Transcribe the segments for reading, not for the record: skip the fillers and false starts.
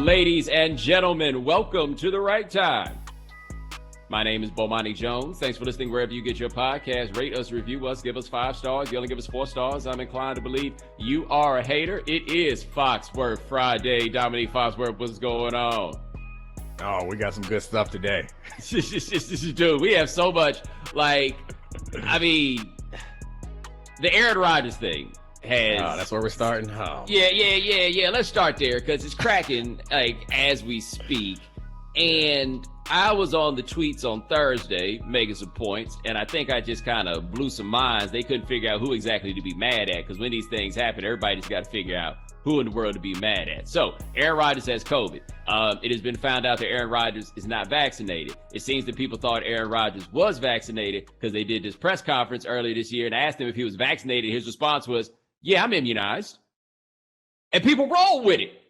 Ladies and gentlemen, welcome to The Right Time. My name is Bomani Jones. Thanks for listening wherever you get your podcast. Rate us, review us, give us 5 stars. You only give us 4 stars. I'm inclined to believe you are a hater. It is Foxworth Friday. Domonique Foxworth, what's going on? Oh, we got some good stuff today. Dude, we have so much. The Aaron Rodgers thing has... Oh, that's where we're starting? Oh. Yeah. Let's start there because it's cracking as we speak. And I was on the tweets on Thursday making some points, and I think I just kind of blew some minds. They couldn't figure out who exactly to be mad at because when these things happen, everybody just got to figure out who in the world to be mad at. So Aaron Rodgers has COVID. It has been found out that Aaron Rodgers is not vaccinated. It seems that people thought Aaron Rodgers was vaccinated because they did this press conference earlier this year and asked him if he was vaccinated. His response was, yeah, I'm immunized. And people roll with it.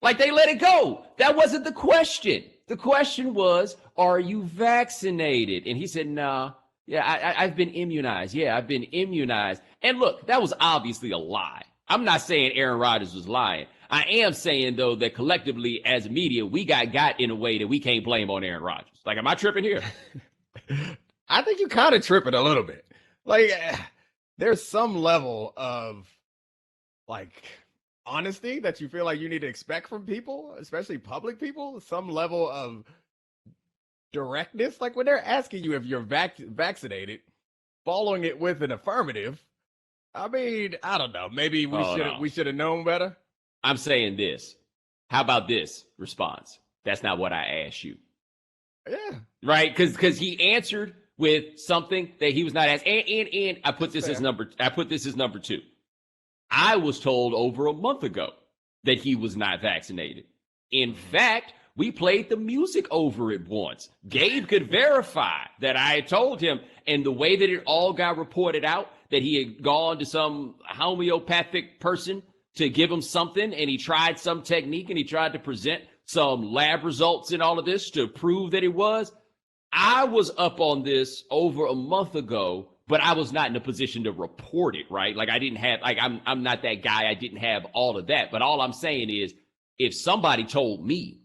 Like they let it go. That wasn't the question. The question was, are you vaccinated? And he said, nah. Yeah, I've been immunized. Yeah, I've been immunized. And look, that was obviously a lie. I'm not saying Aaron Rodgers was lying. I am saying, though, that collectively as media, we got in a way that we can't blame on Aaron Rodgers. Like, am I tripping here? I think you kind of tripping a little bit. There's some level of, honesty that you feel like you need to expect from people, especially public people. Some level of directness. Like, when they're asking you if you're vaccinated, following it with an affirmative, I mean, I don't know. Maybe we should have known better. I'm saying this. How about this response? That's not what I asked you. Yeah. Right? Because he answered with something that he was not asked. And I put this as number 2. I was told over a month ago that he was not vaccinated. In fact, we played the music over it once. Gabe could verify that I had told him, and the way that it all got reported out, that he had gone to some homeopathic person to give him something, and he tried some technique, and he tried to present some lab results and all of this to prove that it was. I was up on this over a month ago, but I was not in a position to report it, right? Like I didn't have, I'm not that guy. I didn't have all of that. But all I'm saying is, if somebody told me,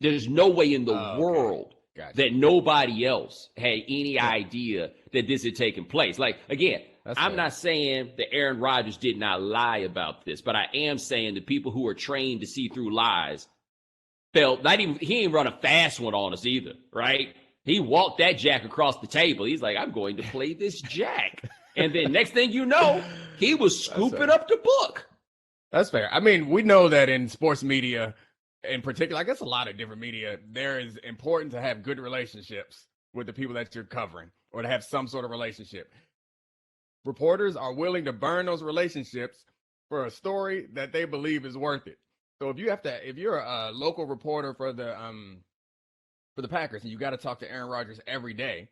there's no way in the world that nobody else had any idea that this had taken place. Like, again, I'm not saying that Aaron Rodgers did not lie about this, but I am saying the people who are trained to see through lies felt he ain't run a fast one on us either, right? He walked that jack across the table. He's like, I'm going to play this jack. And then next thing you know, he was scooping up the book. That's fair. I mean, we know that in sports media in particular, I guess a lot of different media, there is important to have good relationships with the people that you're covering or to have some sort of relationship. Reporters are willing to burn those relationships for a story that they believe is worth it. So if you're a local reporter for the Packers and you got to talk to Aaron Rodgers every day,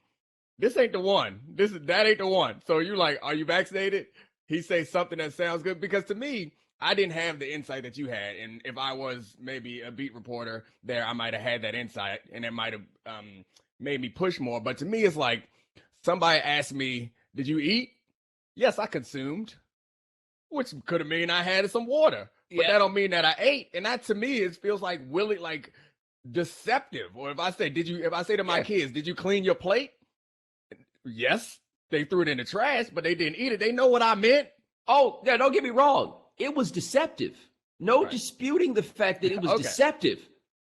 this ain't the one. That ain't the one. So you're like, are you vaccinated? He says something that sounds good, because to me, I didn't have the insight that you had. And if I was maybe a beat reporter there, I might have had that insight and it might have made me push more. But to me, it's like somebody asked me, did you eat? Yes, I consumed, which could have mean I had some water, but that don't mean that I ate. And that to me, it feels like deceptive. Or if I say to my kids, did you clean your plate? Yes, they threw it in the trash, but they didn't eat it. They know what I meant. Oh, yeah, don't get me wrong. It was deceptive. No disputing the fact that it was deceptive.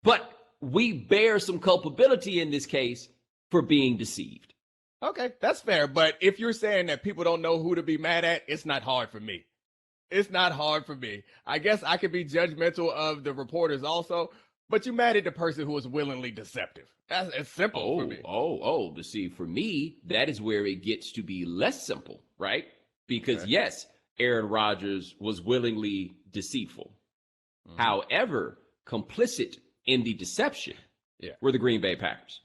But we bear some culpability in this case for being deceived. Okay, that's fair. But if you're saying that people don't know who to be mad at, it's not hard for me. It's not hard for me. I guess I could be judgmental of the reporters also, but you mad at the person who was willingly deceptive. It's simple for me. But see, for me, that is where it gets to be less simple, right? Because yes, Aaron Rodgers was willingly deceitful. Mm-hmm. However, complicit in the deception were the Green Bay Packers.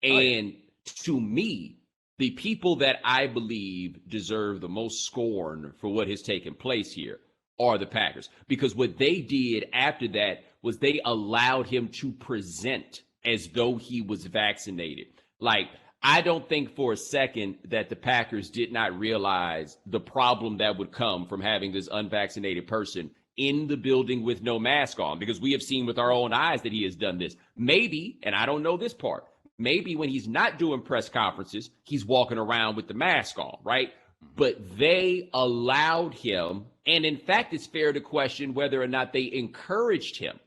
And to me, the people that I believe deserve the most scorn for what has taken place here are the Packers. Because what they did after that was they allowed him to present as though he was vaccinated. Like, I don't think for a second that the Packers did not realize the problem that would come from having this unvaccinated person in the building with no mask on, because we have seen with our own eyes that he has done this. Maybe, and I don't know this part, maybe when he's not doing press conferences, he's walking around with the mask on, right? But they allowed him, and in fact, it's fair to question whether or not they encouraged him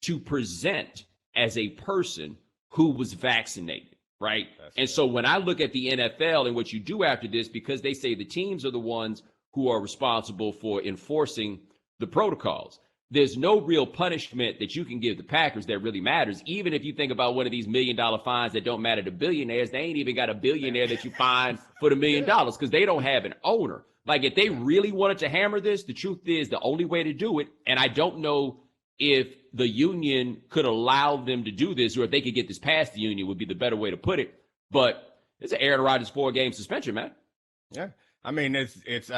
to present as a person who was vaccinated, right? And so when I look at the NFL and what you do after this, because they say the teams are the ones who are responsible for enforcing the protocols, there's no real punishment that you can give the Packers that really matters. Even if you think about one of these $1 million fines that don't matter to billionaires, they ain't even got a billionaire that you fine for the $1 million because they don't have an owner. Like, if they really wanted to hammer this, the truth is the only way to do it, and I don't know if the union could allow them to do this, or if they could get this past the union, would be the better way to put it. But it's an Aaron Rodgers 4-game suspension, man. Yeah. I mean, it's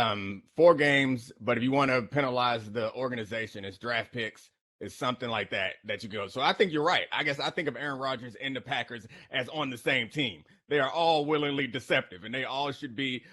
4 games, but if you want to penalize the organization, it's draft picks, it's something like that you go. So I think you're right. I guess I think of Aaron Rodgers and the Packers as on the same team. They are all willingly deceptive, and they all should be.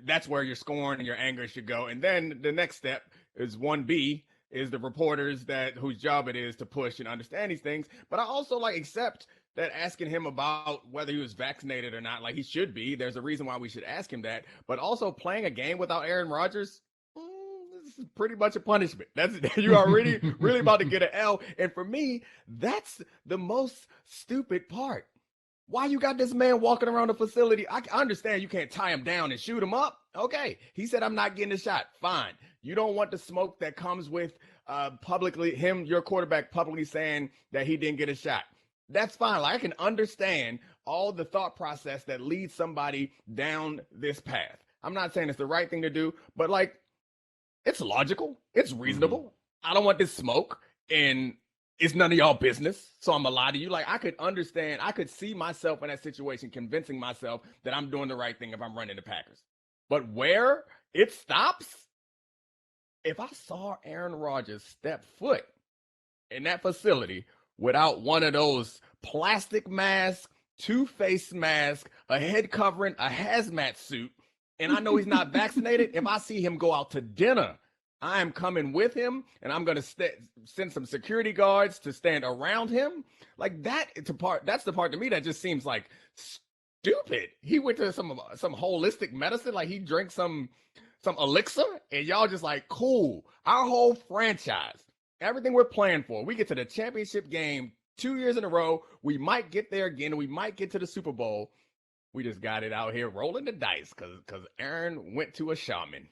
That's where your scorn and your anger should go. And then the next step is 1B, is the reporters whose job it is to push and understand these things. But I also accept that asking him about whether he was vaccinated or not, he should be. There's a reason why we should ask him that. But also playing a game without Aaron Rodgers, this is pretty much a punishment. You are really about to get an L. And for me, that's the most stupid part. Why you got this man walking around the facility? I understand you can't tie him down and shoot him up. Okay. He said, I'm not getting a shot. Fine. You don't want the smoke that comes with your quarterback publicly saying that he didn't get a shot. That's fine. I can understand all the thought process that leads somebody down this path. I'm not saying it's the right thing to do, but it's logical. It's reasonable. Mm-hmm. I don't want this smoke, and it's none of y'all business. So I'm gonna lie to you. I could understand. I could see myself in that situation, convincing myself that I'm doing the right thing if I'm running the Packers. But where it stops, if I saw Aaron Rodgers step foot in that facility without one of those plastic masks, 2-face mask, a head covering, a hazmat suit, and I know he's not vaccinated, if I see him go out to dinner, I am coming with him, and I'm going to send some security guards to stand around him. That's the part to me that just seems stupid. He went to some holistic medicine, he drank some elixir, and y'all just cool. Our whole franchise, everything we're playing for, we get to the championship game 2 years in a row. We might get there again. We might get to the Super Bowl. We just got it out here rolling the dice because Aaron went to a shaman.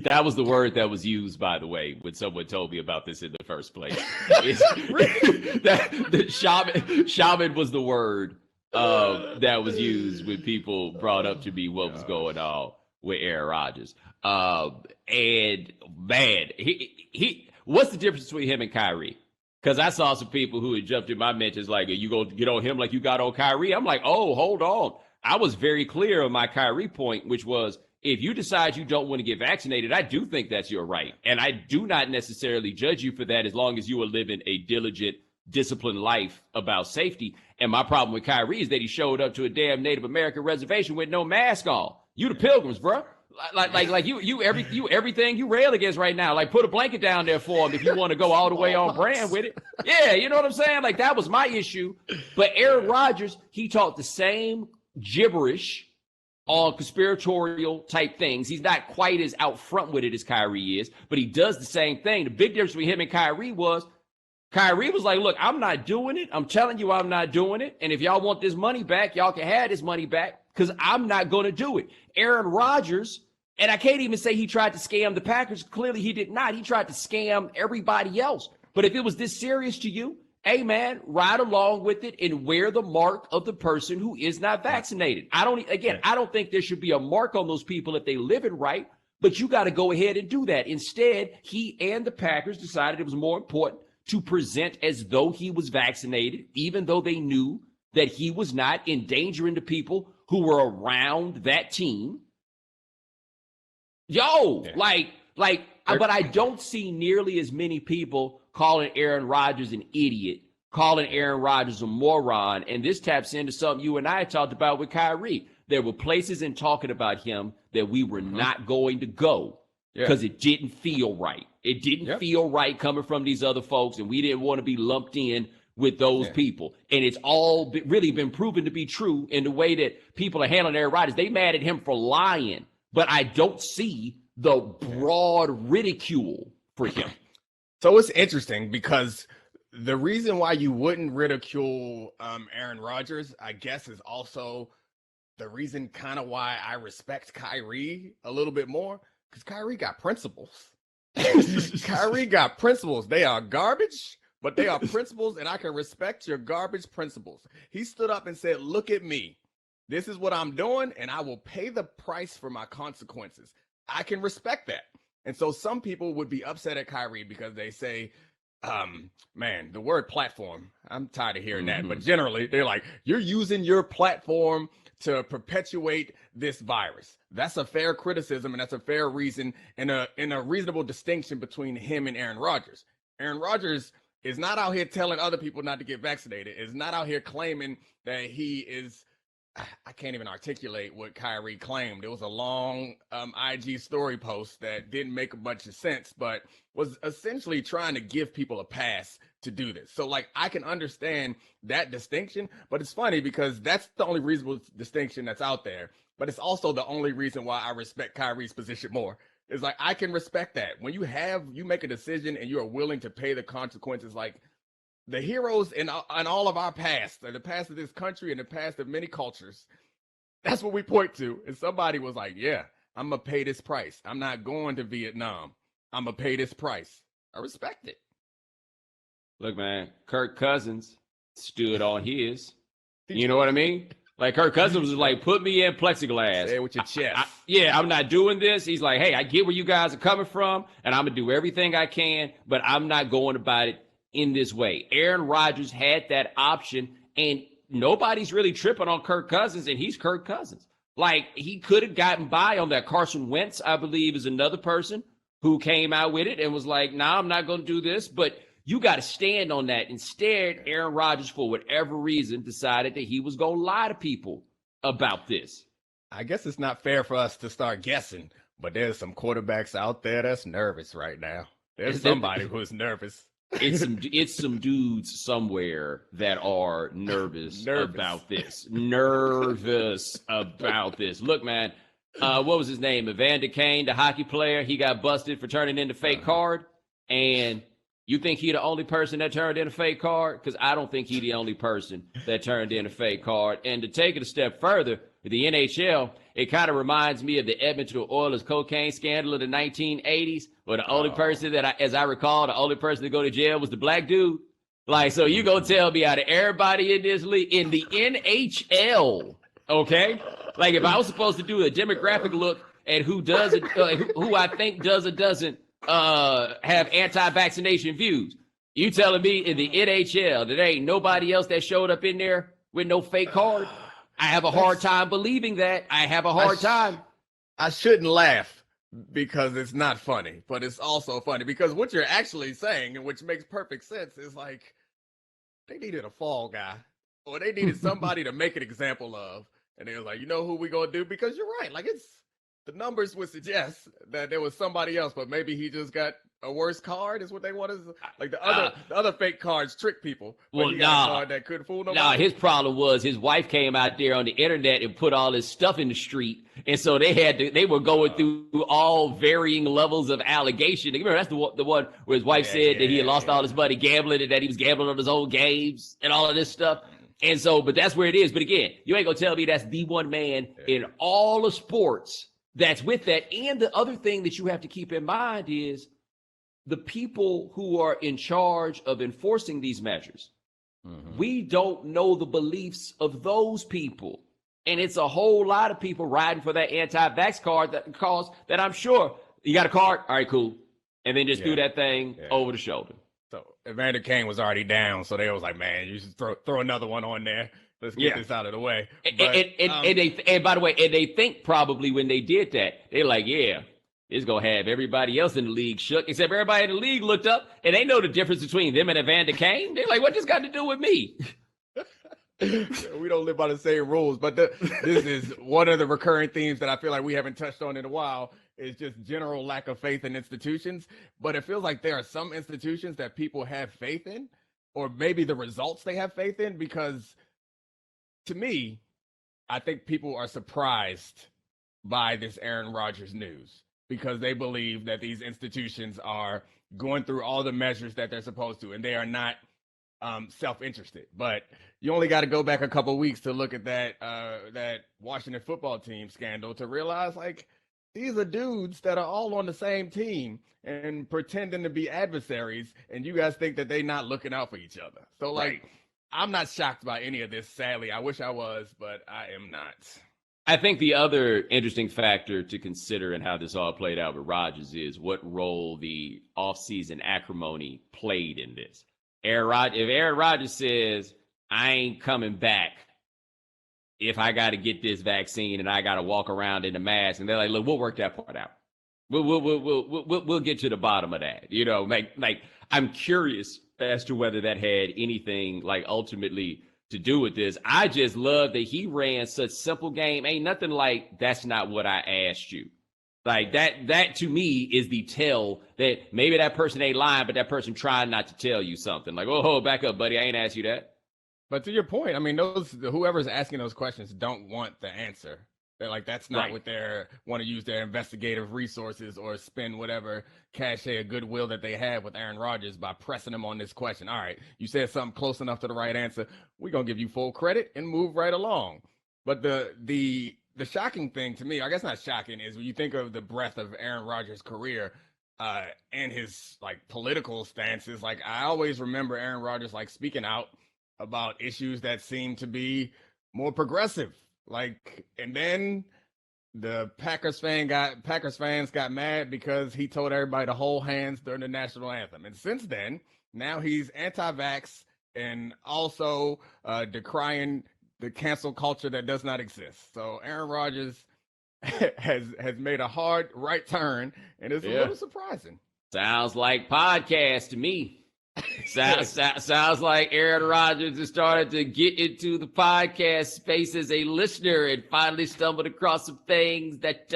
That was the word that was used, by the way, when someone told me about this in the first place. The shaman was the word that was used when people brought up to me what was going on with Aaron Rodgers. And man, he what's the difference between him and Kyrie? Because I saw some people who had jumped in my mentions are you going to get on him like you got on Kyrie? I'm like, oh, hold on. I was very clear on my Kyrie point, which was, if you decide you don't want to get vaccinated, I do think that's your right. And I do not necessarily judge you for that as long as you are living a diligent, disciplined life about safety. And my problem with Kyrie is that he showed up to a damn Native American reservation with no mask on. You the Pilgrims, bro. You everything you rail against right now. Put a blanket down there for him if you want to go all the way on brand with it. Yeah, you know what I'm saying? That was my issue. But Aaron Rodgers, he talked the same gibberish on conspiratorial type things. He's not quite as out front with it as Kyrie is, but he does the same thing. The big difference between him and Kyrie was look, I'm not doing it. I'm telling you I'm not doing it. And if y'all want this money back, y'all can have this money back because I'm not going to do it. Aaron Rodgers, and I can't even say he tried to scam the Packers. Clearly he did not. He tried to scam everybody else. But if it was this serious to you, hey, man, ride along with it and wear the mark of the person who is not vaccinated. I don't think there should be a mark on those people if they live it right, but you got to go ahead and do that. Instead, he and the Packers decided it was more important to present as though he was vaccinated, even though they knew that he was not, endangering the people who were around that team. But I don't see nearly as many people calling Aaron Rodgers an idiot, calling Aaron Rodgers a moron. And this taps into something you and I talked about with Kyrie. There were places in talking about him that we were not going to go because it didn't feel right. It didn't feel right coming from these other folks, and we didn't want to be lumped in with those people. And it's all really been proven to be true in the way that people are handling Aaron Rodgers. They mad at him for lying, but I don't see the broad ridicule for him. So it's interesting because the reason why you wouldn't ridicule Aaron Rodgers, I guess, is also the reason kind of why I respect Kyrie a little bit more, because Kyrie got principles. Kyrie got principles. They are garbage, but they are principles, and I can respect your garbage principles. He stood up and said, look at me. This is what I'm doing, and I will pay the price for my consequences. I can respect that. And so some people would be upset at Kyrie because they say, man, the word platform, I'm tired of hearing that. But generally, they're like, you're using your platform to perpetuate this virus. That's a fair criticism, and that's a fair reason and a reasonable distinction between him and Aaron Rodgers. Aaron Rodgers is not out here telling other people not to get vaccinated, is not out here claiming that he is, I can't even articulate what Kyrie claimed. It was a long IG story post that didn't make a bunch of sense, but was essentially trying to give people a pass to do this. So like, I can understand that distinction, but it's funny because that's the only reasonable distinction that's out there. But it's also the only reason why I respect Kyrie's position more. It's like, I can respect that. When you make a decision and you are willing to pay the consequences, like the heroes in all of our past, the past of this country and the past of many cultures, that's what we point to. And somebody was like, yeah, I'm going to pay this price. I'm not going to Vietnam. I'm going to pay this price. I respect it. Look, man, Kirk Cousins stood on his. You know what I mean? Like, Kirk Cousins was like, put me in plexiglass. Say it with your chest. I'm not doing this. He's like, hey, I get where you guys are coming from, and I'm going to do everything I can, but I'm not going about it in this way. Aaron Rodgers had that option, and nobody's really tripping on Kirk Cousins, and he's Kirk Cousins. Like, he could have gotten by on that. Carson Wentz, I believe, is another person who came out with it and was like, nah, I'm not going to do this, but you got to stand on that. Instead, Aaron Rodgers, for whatever reason, decided that he was going to lie to people about this. I guess it's not fair for us to start guessing, but there's some quarterbacks out there that's nervous right now. There's somebody who's nervous. It's some dudes somewhere that are nervous about this. Nervous about this. Look, man, what was his name? Evander Kane, the hockey player. He got busted for turning in the fake card, and you think he the only person that turned in a fake card? Because I don't think he the only person that turned in a fake card. And to take it a step further, the NHL, it kind of reminds me of the Edmonton Oilers cocaine scandal of the 1980s, where the only person that, as I recall, the only person to go to jail was the black dude. Like, so you gonna tell me out of everybody in this league, in the NHL, okay? Like, if I was supposed to do a demographic look at who does it, who I think does or doesn't have anti-vaccination views, you telling me in the NHL that there ain't nobody else that showed up in there with no fake card? I have a hard time believing that. I have a hard time. I shouldn't laugh because it's not funny, but it's also funny because what you're actually saying, and which makes perfect sense, is like they needed a fall guy or they needed somebody to make an example of. And they was like, you know who we gonna do? Because you're right. Like, it's the numbers would suggest that there was somebody else, but maybe he just got a worse card is what they want. Like the other fake cards trick people. Well, he got a card that couldn't fool nobody. No, his problem was his wife came out there on the internet and put all this stuff in the street. And so they were going through all varying levels of allegation. Remember, that's the one where his wife said that he had lost all his money gambling and that he was gambling on his own games and all of this stuff. And so, but that's where it is. But again, you ain't gonna tell me that's the one man in all of sports that's with that. And the other thing that you have to keep in mind is the people who are in charge of enforcing these measures. Mm-hmm. We don't know the beliefs of those people. And it's a whole lot of people riding for that anti-vax card that I'm sure you got a card. All right, cool. And then just do that thing over the shoulder. So Evander Kane was already down. So they was like, man, you should throw another one on there. Let's get this out of the way. But, and by the way, and they think probably when they did that, they're like, yeah, it's going to have everybody else in the league shook, except everybody in the league looked up and they know the difference between them and Evander Kane. They're like, what this got to do with me? We don't live by the same rules, but this is one of the recurring themes that I feel like we haven't touched on in a while. is just general lack of faith in institutions. But it feels like there are some institutions that people have faith in, or maybe the results they have faith in, because to me, I think people are surprised by this Aaron Rodgers news because they believe that these institutions are going through all the measures that they're supposed to, and they are not self-interested. But you only got to go back a couple of weeks to look at that Washington football team scandal to realize, like, these are dudes that are all on the same team and pretending to be adversaries, and you guys think that they're not looking out for each other. So, like, right. I'm not shocked by any of this, sadly. I wish I was, but I am not. I think the other interesting factor to consider in how this all played out with Rodgers is what role the offseason acrimony played in this. If Aaron Rodgers says, I ain't coming back if I got to get this vaccine and I got to walk around in a mask, and they're like, look, we'll work that part out. We'll get to the bottom of that. You know, like I'm curious as to whether that had anything like ultimately to do with this. I just love that he ran such simple game. Ain't nothing like, that's not what I asked you. Like that to me is the tell that maybe that person ain't lying, but that person trying not to tell you something. Like, oh, back up, buddy. I ain't asked you that. But to your point, I mean, whoever's asking those questions don't want the answer. They're like, that's not right. What they want to use their investigative resources or spend whatever cachet of goodwill that they have with Aaron Rodgers by pressing him on this question. All right, you said something close enough to the right answer. We're going to give you full credit and move right along. But the shocking thing to me, I guess not shocking, is when you think of the breadth of Aaron Rodgers' career and his like political stances. Like, I always remember Aaron Rodgers like speaking out about issues that seem to be more progressive. Like, and then the Packers fans got mad because he told everybody to hold hands during the national anthem. And since then, now he's anti-vax and also decrying the cancel culture that does not exist. So Aaron Rodgers has made a hard right turn, and it's a little surprising. Sounds like podcast to me. Sounds like Aaron Rodgers has started to get into the podcast space as a listener and finally stumbled across some things that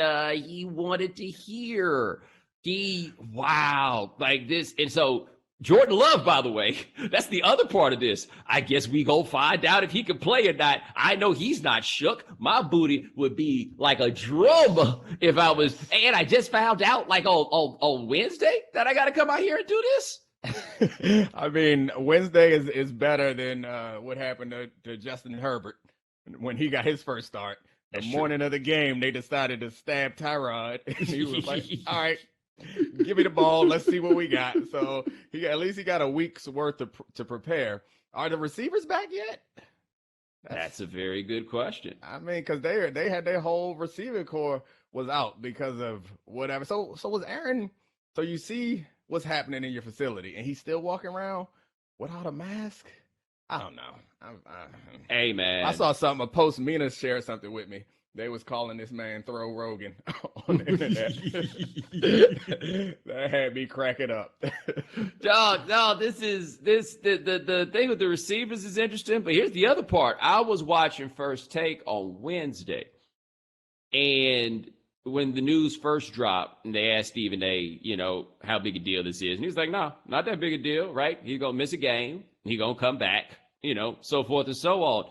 he wanted to hear. Like this. And so Jordan Love, by the way, that's the other part of this. I guess we go find out if he can play or not. I know he's not shook. My booty would be like a drum if I was. And I just found out like on Wednesday that I got to come out here and do this. I mean, Wednesday is better than what happened to Justin Herbert when he got his first start. The morning of the game, they decided to stab Tyrod. And he was like, all right, give me the ball. Let's see what we got. So at least he got a week's worth to prepare. Are the receivers back yet? That's a very good question. I mean, because they had their whole receiving core was out because of whatever. So was Aaron. So you see what's happening in your facility, and he's still walking around without a mask? I don't know. Hey, man. I saw something, a post, Mina shared something with me. They was calling this man Throw Rogan on the internet. That had me cracking up. No, the thing with the receivers is interesting, but here's the other part. I was watching First Take on Wednesday, and when the news first dropped and they asked Stephen A, how big a deal this is. And he was like, no, not that big a deal, right? He's going to miss a game. He's going to come back, so forth and so on.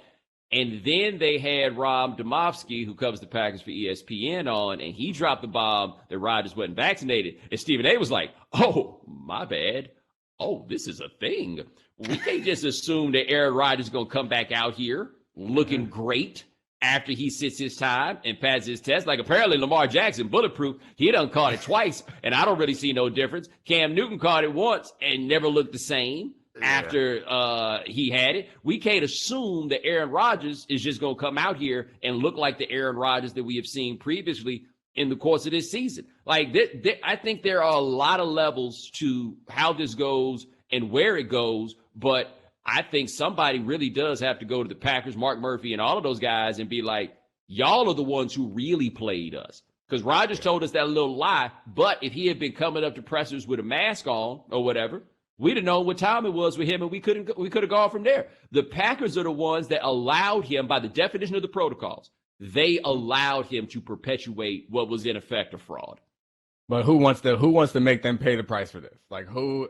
And then they had Rob Domofsky, who covers the Packers for ESPN, on, and he dropped the bomb that Rodgers wasn't vaccinated. And Stephen A was like, oh, my bad. Oh, this is a thing. We can't just assume that Aaron Rodgers is going to come back out here looking great after he sits his time and passes his test. Like, apparently Lamar Jackson, bulletproof, he done caught it twice, and I don't really see no difference. Cam Newton caught it once and never looked the same after he had it. We can't assume that Aaron Rodgers is just going to come out here and look like the Aaron Rodgers that we have seen previously in the course of this season. Like, I think there are a lot of levels to how this goes and where it goes, but I think somebody really does have to go to the Packers, Mark Murphy, and all of those guys and be like, y'all are the ones who really played us. Because Rodgers told us that little lie, but if he had been coming up to pressers with a mask on or whatever, we'd have known what time it was with him, and we could have gone from there. The Packers are the ones that allowed him, by the definition of the protocols, they allowed him to perpetuate what was in effect a fraud. But who wants to make them pay the price for this? Like who?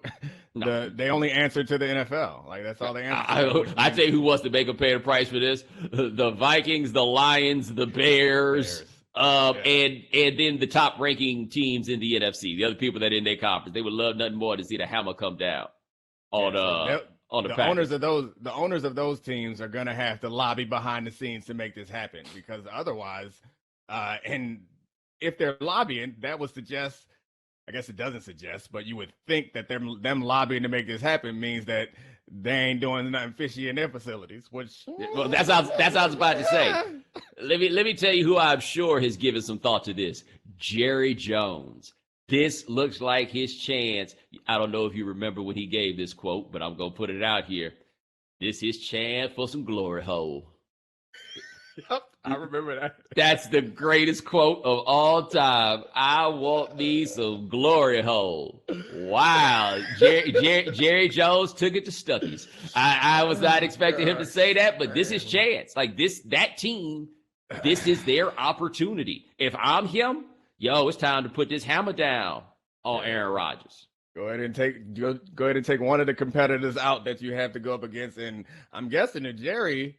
No. They only answer to the NFL. Like that's all they answer. I tell you who wants to make them pay the price for this: the Vikings, the Lions, the Bears. And then the top ranking teams in the NFC, the other people that are in their conference, they would love nothing more to see the hammer come down on the owners of those teams are gonna have to lobby behind the scenes to make this happen, because otherwise, and if they're lobbying, that would suggest, I guess it doesn't suggest, but you would think that them lobbying to make this happen means that they ain't doing nothing fishy in their facilities. Which, well, that's what I was about to say. Let me tell you who I'm sure has given some thought to this. Jerry Jones. This looks like his chance. I don't know if you remember when he gave this quote, but I'm gonna put it out here. This is chance for some glory hole. Yep, I remember that. That's the greatest quote of all time. I want me some glory hole. Wow. Jerry Jones took it to Stuckey's. I was not expecting him to say that, but this is chance. Like that team, this is their opportunity. If I'm him, it's time to put this hammer down on Aaron Rodgers. Go ahead and take one of the competitors out that you have to go up against. And I'm guessing that Jerry,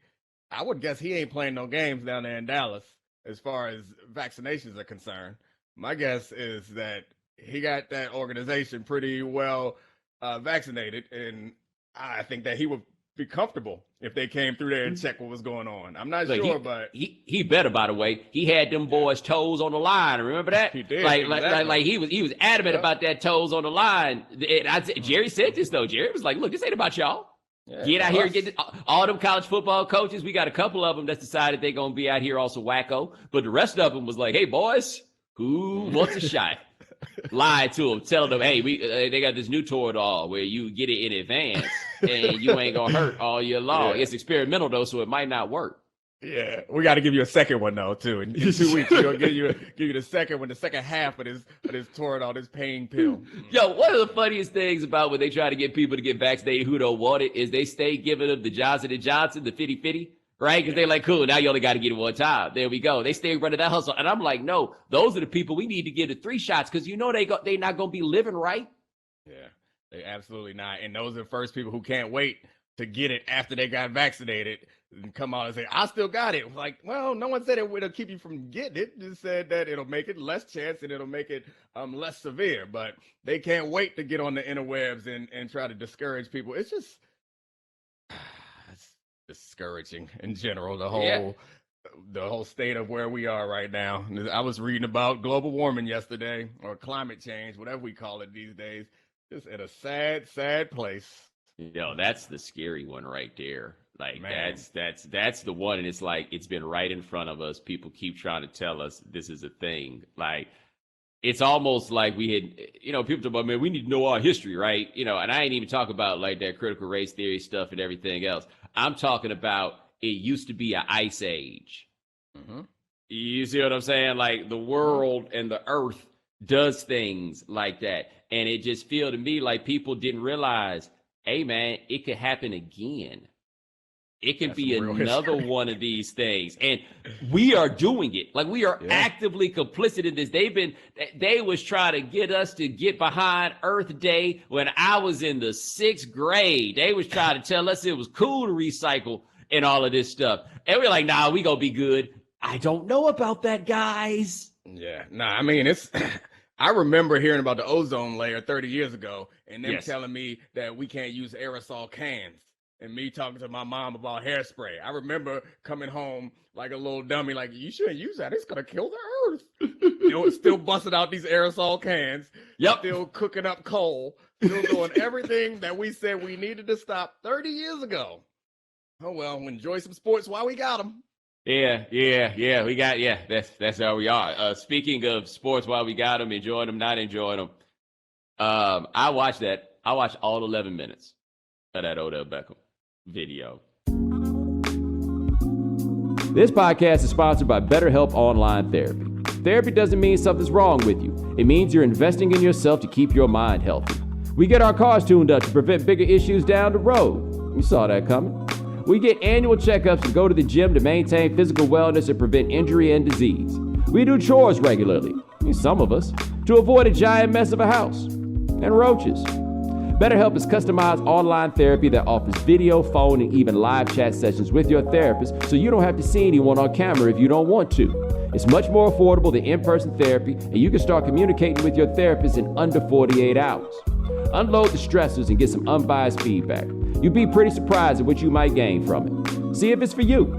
I would guess he ain't playing no games down there in Dallas as far as vaccinations are concerned. My guess is that he got that organization pretty well vaccinated, and I think that he would be comfortable if they came through there and checked what was going on. I'm not sure, but he better. By the way, he had them boys' toes on the line. Remember that? He did. Like he was adamant about that toes on the line. And Jerry said this though. Jerry was like, "Look, this ain't about y'all. Yeah, get out here and get all them college football coaches. We got a couple of them that's decided they're going to be out here also wacko. But the rest of them was like, hey, boys, who wants a shot? Lied to them, telling them, hey, they got this new Toradol where you get it in advance and you ain't going to hurt all year long. Yeah. It's experimental, though, so it might not work. Yeah, we got to give you a second one though too. In 2 weeks, we're gonna give you the second one, the second half of this Toradol, this pain pill. Yo, one of the funniest things about when they try to get people to get vaccinated who don't want it is they stay giving them the Johnson & Johnson, the 50-50, right? Because they're like, cool, now you only got to get it one time. There we go. They stay running that hustle, and I'm like, no, those are the people we need to give the 3 shots because they not gonna be living right. Yeah, they absolutely not. And those are the first people who can't wait to get it after they got vaccinated and come out and say, I still got it. Like, well, no one said it'll keep you from getting it. Just said that it'll make it less chance and it'll make it less severe. But they can't wait to get on the interwebs and try to discourage people. It's just it's discouraging in general, the whole state of where we are right now. I was reading about global warming yesterday, or climate change, whatever we call it these days. Just in a sad, sad place. That's the scary one right there. Like, man. that's the one, and it's like it's been right in front of us. People keep trying to tell us this is a thing. Like, it's almost like we had, people talk about, man, we need to know our history, right? And I ain't even talk about like that critical race theory stuff and everything else. I'm talking about it used to be an ice age. Mm-hmm. You see what I'm saying? Like, the world and the earth does things like that, and it just feel to me like people didn't realize, hey, man, it could happen again. It can be another one of these things. And we are doing it. Like, we are actively complicit in this. They was trying to get us to get behind Earth Day when I was in the 6th grade. They was trying to tell us it was cool to recycle and all of this stuff. And we're like, nah, we gonna be good. I don't know about that, guys. Yeah, I mean, I remember hearing about the ozone layer 30 years ago and them telling me that we can't use aerosol cans. And me talking to my mom about hairspray. I remember coming home like a little dummy, like, you shouldn't use that. It's going to kill the earth. Still busting out these aerosol cans. Yep. Still cooking up coal. Still doing everything that we said we needed to stop 30 years ago. Oh, well, enjoy some sports while we got them. Yeah. We got, that's how we are. Speaking of sports while we got them, enjoying them, not enjoying them. I watched that. I watched all 11 minutes of that Odell Beckham video. This podcast is sponsored by BetterHelp Online Therapy. Therapy doesn't mean something's wrong with you. It means you're investing in yourself to keep your mind healthy. We get our cars tuned up to prevent bigger issues down the road. You saw that coming. We get annual checkups and go to the gym to maintain physical wellness and prevent injury and disease. We do chores regularly, some of us, to avoid a giant mess of a house and roaches. BetterHelp is customized online therapy that offers video, phone, and even live chat sessions with your therapist, so you don't have to see anyone on camera if you don't want to. It's much more affordable than in-person therapy, and you can start communicating with your therapist in under 48 hours. Unload the stressors and get some unbiased feedback. You'll be pretty surprised at what you might gain from it. See if it's for you.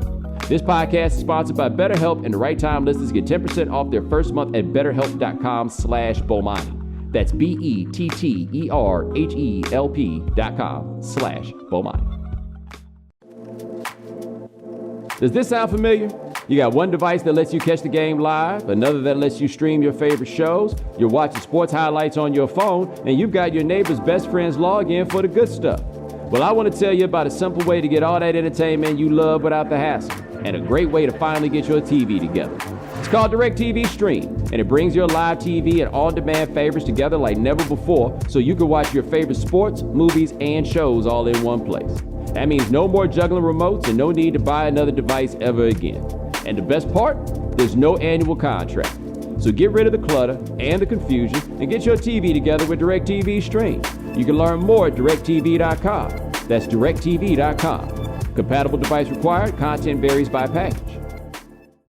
This podcast is sponsored by BetterHelp, and the Right Time listeners get 10% off their first month at BetterHelp.com/Bomani. That's BetterHelp.com/Bomani. Does this sound familiar? You got one device that lets you catch the game live, another that lets you stream your favorite shows, you're watching sports highlights on your phone, and you've got your neighbor's best friend's login for the good stuff. Well, I want to tell you about a simple way to get all that entertainment you love without the hassle, and a great way to finally get your TV together. It's called DirecTV Stream, and it brings your live TV and on-demand favorites together like never before, so you can watch your favorite sports, movies, and shows all in one place. That means no more juggling remotes and no need to buy another device ever again. And the best part? There's no annual contract. So get rid of the clutter and the confusion and get your TV together with DirecTV Stream. You can learn more at DirecTV.com. That's DirecTV.com. Compatible device required. Content varies by package.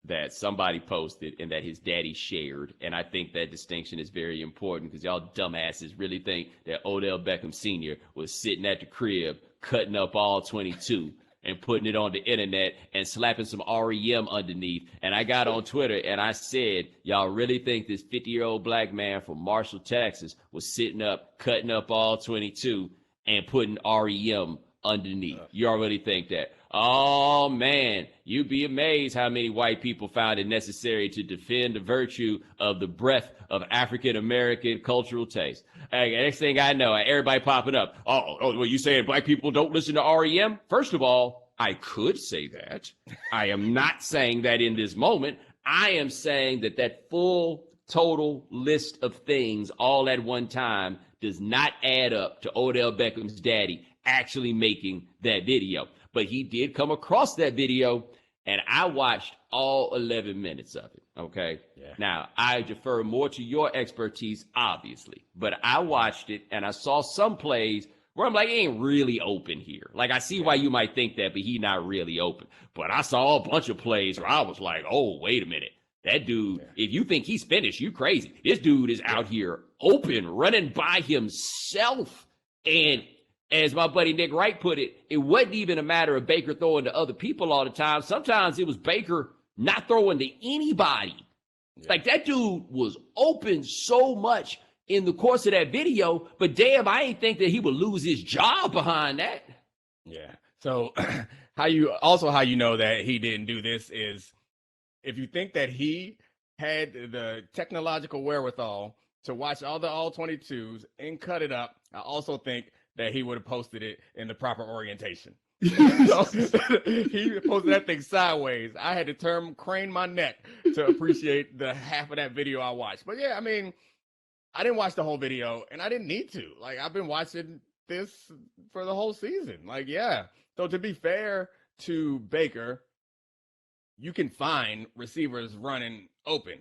That somebody posted and that his daddy shared. And I think that distinction is very important because y'all dumbasses really think that Odell Beckham Sr. was sitting at the crib cutting up all 22 and putting it on the internet and slapping some REM underneath. And I got on Twitter and I said, y'all really think this 50-year-old black man from Marshall, Texas was sitting up, cutting up all 22 and putting REM underneath? You already think that? Oh, man, you'd be amazed how many white people found it necessary to defend the virtue of the breadth of African-American cultural taste. Hey, next thing I know, everybody popping up. Well, you saying black people don't listen to REM? First of all, I could say that. I am not saying that in this moment. I am saying that that full, total list of things all at one time does not add up to Odell Beckham's daddy actually making that video. But he did come across that video, and I watched all 11 minutes of it, okay? Yeah. Now, I defer more to your expertise, obviously, but I watched it, and I saw some plays where I'm like, he ain't really open here. Like, I see why you might think that, but he not really open. But I saw a bunch of plays where I was like, oh, wait a minute. That dude, if you think he's finished, you crazy. This dude is out here open, running by himself, and as my buddy Nick Wright put it, it wasn't even a matter of Baker throwing to other people all the time. Sometimes it was Baker not throwing to anybody. Yeah. Like, that dude was open so much in the course of that video, but damn, I ain't think that he would lose his job behind that. Yeah. So how you know that he didn't do this is if you think that he had the technological wherewithal to watch all the all-22s and cut it up, I also think that he would have posted it in the proper orientation. So, he posted that thing sideways. I had to crane my neck to appreciate the half of that video I watched. But yeah, I mean, I didn't watch the whole video and I didn't need to. Like, I've been watching this for the whole season. Like, yeah. So to be fair to Baker, you can find receivers running open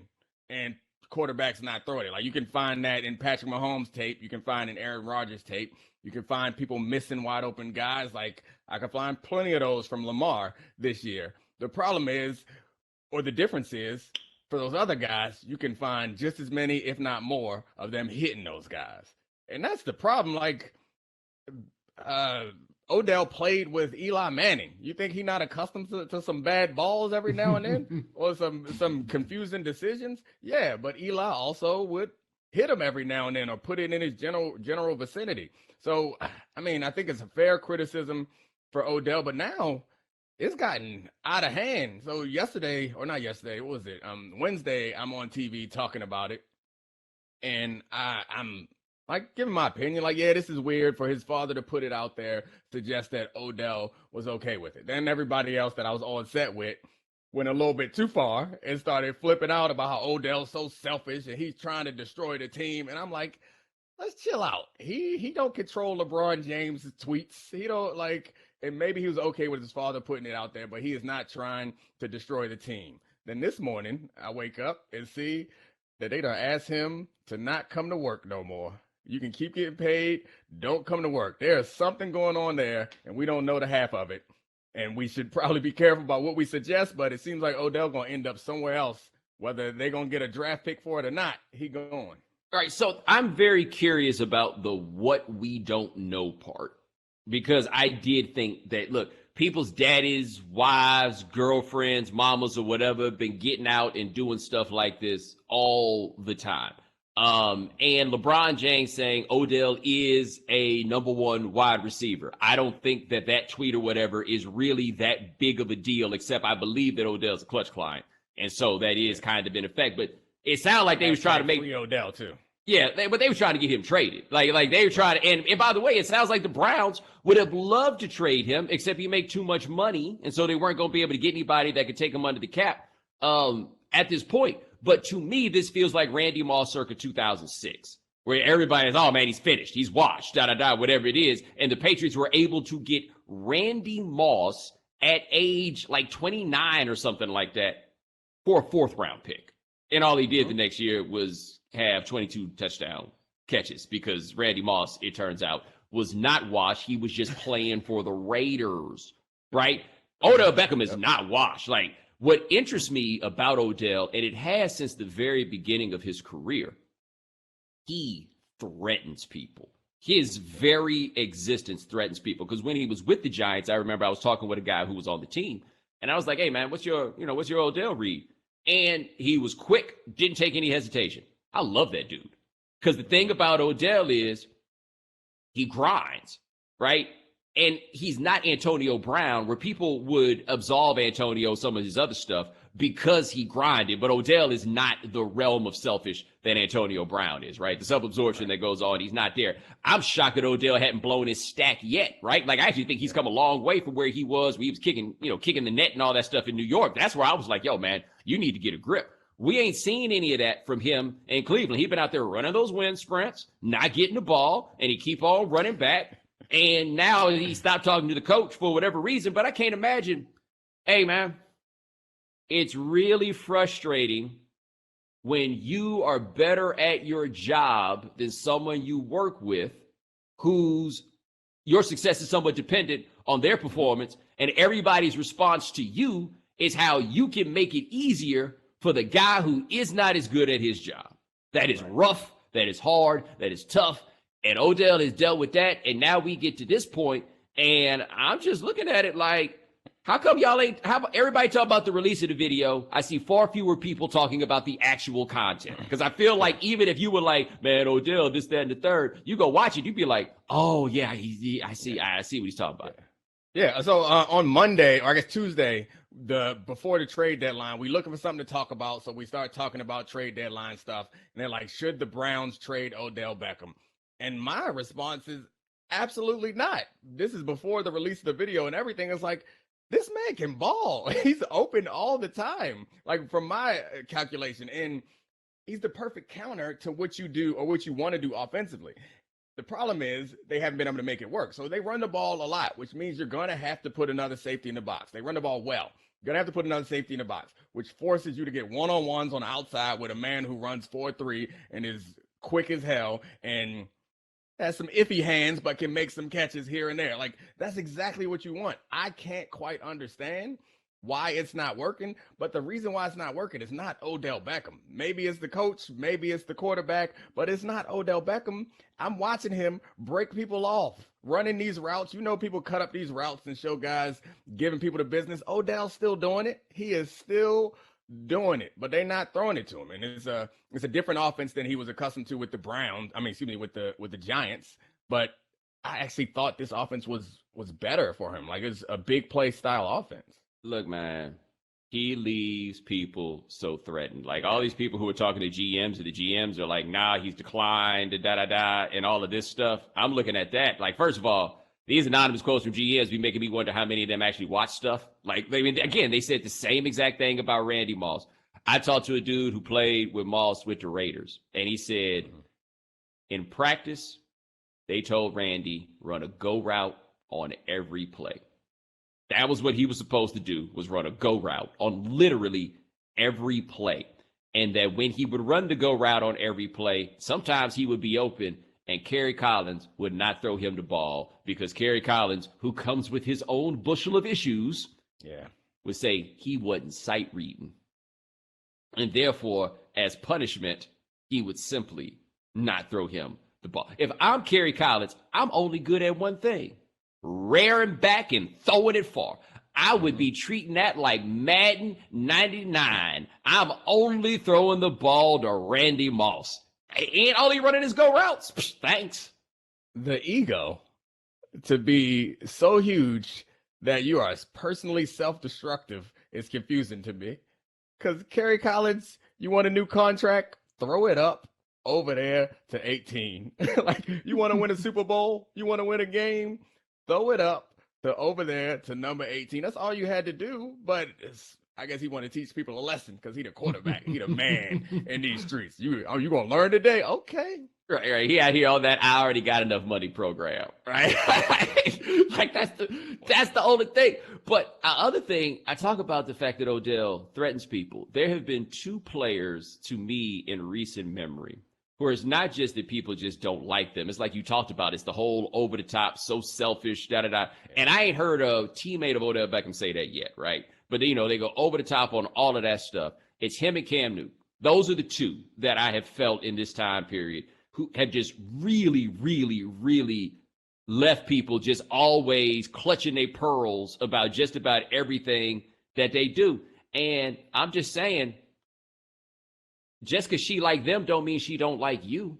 and quarterbacks not throwing it. Like, you can find that in Patrick Mahomes tape. You can find in Aaron Rodgers tape. You can find people missing wide open guys. Like, I can find plenty of those from Lamar this year. The problem is, or the difference is, for those other guys, you can find just as many, if not more, of them hitting those guys. And that's the problem. Like, Odell played with Eli Manning. You think he's not accustomed to some bad balls every now and then or some confusing decisions? Yeah, but Eli also would hit him every now and then or put it in his general vicinity. So, I mean, I think it's a fair criticism for Odell, but now it's gotten out of hand. So Wednesday, I'm on TV talking about it, and I'm like giving my opinion, like, yeah, this is weird for his father to put it out there, suggest that Odell was okay with it. Then everybody else that I was on set with went a little bit too far and started flipping out about how Odell's so selfish and he's trying to destroy the team. And I'm like, let's chill out. He don't control LeBron James' tweets. He don't and maybe he was okay with his father putting it out there, but he is not trying to destroy the team. Then this morning, I wake up and see that they done asked him to not come to work no more. You can keep getting paid. Don't come to work. There's something going on there, and we don't know the half of it. And we should probably be careful about what we suggest, but it seems like Odell going to end up somewhere else. Whether they're going to get a draft pick for it or not, he going. All right, so I'm very curious about the what we don't know part, because I did think that, look, people's daddies, wives, girlfriends, mamas, or whatever have been getting out and doing stuff like this all the time. And LeBron James saying Odell is a number one wide receiver. I don't think that tweet or whatever is really that big of a deal, except I believe that Odell's a clutch client. And so that is kind of in effect. But it sounded like they was trying to make Odell too. Yeah, but they were trying to get him traded. Like they were trying to, and by the way, it sounds like the Browns would have loved to trade him, except he made too much money, and so they weren't going to be able to get anybody that could take him under the cap at this point. But to me, this feels like Randy Moss circa 2006, where everybody is, oh man, he's finished, he's washed, whatever it is. And the Patriots were able to get Randy Moss at age like 29 or something like that for a 4th round pick. And all he did the next year was have 22 touchdown catches, because Randy Moss, it turns out, was not washed. He was just playing for the Raiders, right? Odell Beckham is not washed. Like, what interests me about Odell, and it has since the very beginning of his career, he threatens people. His very existence threatens people. Because when he was with the Giants, I remember I was talking with a guy who was on the team, and I was like, hey man, what's your Odell read? And he was quick, didn't take any hesitation. I love that dude. Because the thing about Odell is he grinds, right? And he's not Antonio Brown, where people would absolve Antonio some of his other stuff because he grinded. But Odell is not the realm of selfish that Antonio Brown is, right? The self-absorption that goes on, he's not there. I'm shocked that Odell hadn't blown his stack yet, right? Like, I actually think he's come a long way from where he was when he was kicking the net and all that stuff in New York. That's where I was like, yo, man, you need to get a grip. We ain't seen any of that from him in Cleveland. He's been out there running those wind sprints, not getting the ball, and he keep on running back. And now he stopped talking to the coach for whatever reason. But I can't imagine. Hey, man, it's really frustrating when you are better at your job than someone you work with, your success is somewhat dependent on their performance, and everybody's response to you is how you can make it easier for the guy who is not as good at his job. That is rough, that is hard, that is tough. And Odell has dealt with that. And now we get to this point, and I'm just looking at it like, how come everybody talk about the release of the video? I see far fewer people talking about the actual content. Because I feel like even if you were like, man, Odell, this, that, and the third, you go watch it, you'd be like, oh yeah, I see what he's talking about. Yeah. So on Monday, or I guess Tuesday, before the trade deadline, we looking for something to talk about. So we start talking about trade deadline stuff, and they're like, should the Browns trade Odell Beckham? And my response is absolutely not. This is before the release of the video and everything. It's like, this man can ball. He's open all the time, like from my calculation. And he's the perfect counter to what you do or what you want to do offensively. The problem is they haven't been able to make it work. So they run the ball a lot, which means you're going to have to put another safety in the box. They run the ball well. You're going to have to put another safety in the box, which forces you to get one-on-ones on the outside with a man who runs 4.3 and is quick as hell and has some iffy hands, but can make some catches here and there. Like, that's exactly what you want. I can't quite understand why it's not working, but the reason why it's not working is not Odell Beckham. Maybe it's the coach, maybe it's the quarterback, but it's not Odell Beckham. I'm watching him break people off, running these routes. You know, people cut up these routes and show guys giving people the business. Odell's still doing it. He is still doing it, but they're not throwing it to him. And it's a different offense than he was accustomed to with the Browns. With the Giants. But I actually thought this offense was better for him. Like, it's a big play style offense. Look, man, he leaves people so threatened. Like, all these people who are talking to GMs, and the GMs are like, nah, he's declined, and all of this stuff. I'm looking at that. Like, first of all, these anonymous quotes from GMs be making me wonder how many of them actually watch stuff. Like, I mean, again, they said the same exact thing about Randy Moss. I talked to a dude who played with Moss with the Raiders, and he said, in practice, they told Randy, run a go route on every play. That was what he was supposed to do, was run a go route on literally every play. And that when he would run the go route on every play, sometimes he would be open and Kerry Collins would not throw him the ball because Kerry Collins, who comes with his own bushel of issues, would say he wasn't sight reading. And therefore, as punishment, he would simply not throw him the ball. If I'm Kerry Collins, I'm only good at one thing, rearing back and throwing it far. I would be treating that like Madden 99. I'm only throwing the ball to Randy Moss. And all he running is go routes. Thanks. The ego to be so huge that you are personally self-destructive is confusing to me. Because Kerry Collins, you want a new contract? Throw it up over there to 18. Like, you want to win a Super Bowl? You want to win a game? Throw it up to over there to number 18. That's all you had to do. But I guess he wanted to teach people a lesson because he the quarterback. He the man in these streets. You going to learn today? Okay. Right. He out here on that I already got enough money program, right? Like that's the only thing. But other thing, I talk about the fact that Odell threatens people. There have been two players to me in recent memory where it's not just that people just don't like them. It's like you talked about. It's the whole over the top, so selfish, da-da-da. And I ain't heard a teammate of Odell Beckham say that yet, right? But, they go over the top on all of that stuff. It's him and Cam Newton. Those are the two that I have felt in this time period who have just really, really, really left people just always clutching their pearls about just about everything that they do. And I'm just saying, just because she like them don't mean she don't like you.